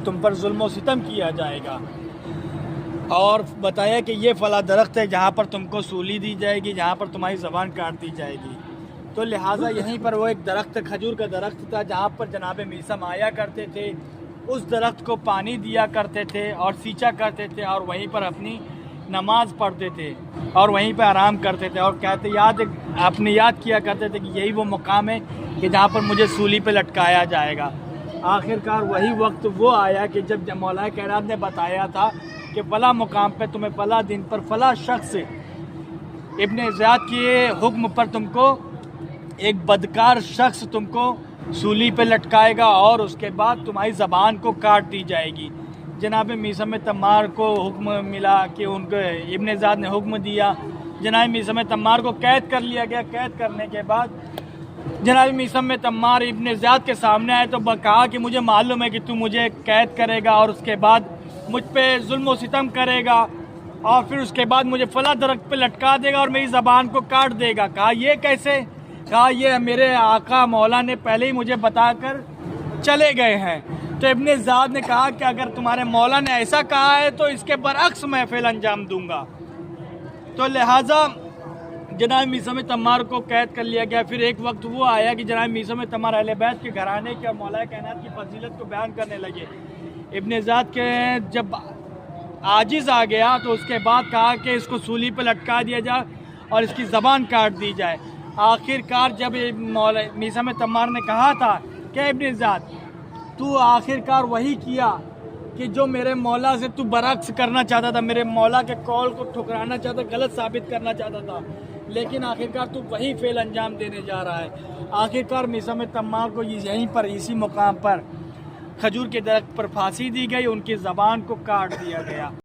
تم پر ظلم و ستم کیا جائے گا، اور بتایا کہ یہ فلاں درخت ہے جہاں پر تم کو سولی دی جائے گی، جہاں پر تمہاری زبان کاٹ دی جائے گی۔ تو لہٰذا یہیں پر وہ ایک درخت، کھجور کا درخت تھا، جہاں پر جناب میثم آیا کرتے تھے، اس درخت کو پانی دیا کرتے تھے اور سینچا کرتے تھے، اور وہیں پر اپنی نماز پڑھتے تھے اور وہیں پہ آرام کرتے تھے، اور کہتے یاد کیا کرتے تھے کہ یہی وہ مقام ہے کہ جہاں پر مجھے سولی پہ لٹکایا جائے گا۔ آخرکار وہی وقت وہ آیا کہ جب مولا کائنات نے بتایا تھا کہ فلاں مقام پہ تمہیں فلاں دن پر فلاں شخص ابن زیاد کے حکم پر تم کو ایک بدکار شخص تم کو سولی پہ لٹکائے گا، اور اس کے بعد تمہاری زبان کو کاٹ دی جائے گی۔ جناب میثم تمار کو حکم ملا کہ ان کو ابن زیاد نے حکم دیا، جناب میثم تمار کو قید کر لیا گیا۔ قید کرنے کے بعد جناب میثم تمار ابن زیاد کے سامنے آئے تو کہا کہ مجھے معلوم ہے کہ تو مجھے قید کرے گا اور اس کے بعد مجھ پہ ظلم و ستم کرے گا، اور پھر اس کے بعد مجھے فلاں درخت پہ لٹکا دے گا اور میری زبان کو کاٹ دے گا۔ کہا یہ کیسے؟ کہا یہ میرے آقا مولا نے پہلے ہی مجھے بتا کر چلے گئے ہیں۔ تو ابن زیاد نے کہا کہ اگر تمہارے مولا نے ایسا کہا ہے تو اس کے برعکس میں فعل انجام دوں گا۔ تو لہٰذا جناب میثم تمار کو قید کر لیا گیا۔ پھر ایک وقت وہ آیا کہ جناب میثم تمار اہل بیت کے گھرانے کے اور مولا کائنات کی فضیلت کو بیان کرنے لگے۔ ابن زیاد کے جب عاجز آ گیا تو اس کے بعد کہا کہ اس کو سولی پہ لٹکا دیا جائے اور اس کی زبان کاٹ دی جائے۔ آخرکار جب میثم تمار نے کہا تھا کہ ابن زیاد تو آخرکار وہی کیا کہ جو میرے مولا سے تو برعکس کرنا چاہتا تھا، میرے مولا کے قول کو ٹھکرانا چاہتا، غلط ثابت کرنا چاہتا تھا، لیکن آخرکار تو وہی فعل انجام دینے جا رہا ہے۔ آخرکار میثم تمار کو یہیں پر اسی مقام پر کھجور کے درخت پر پھانسی دی گئی، ان کی زبان کو کاٹ دیا گیا۔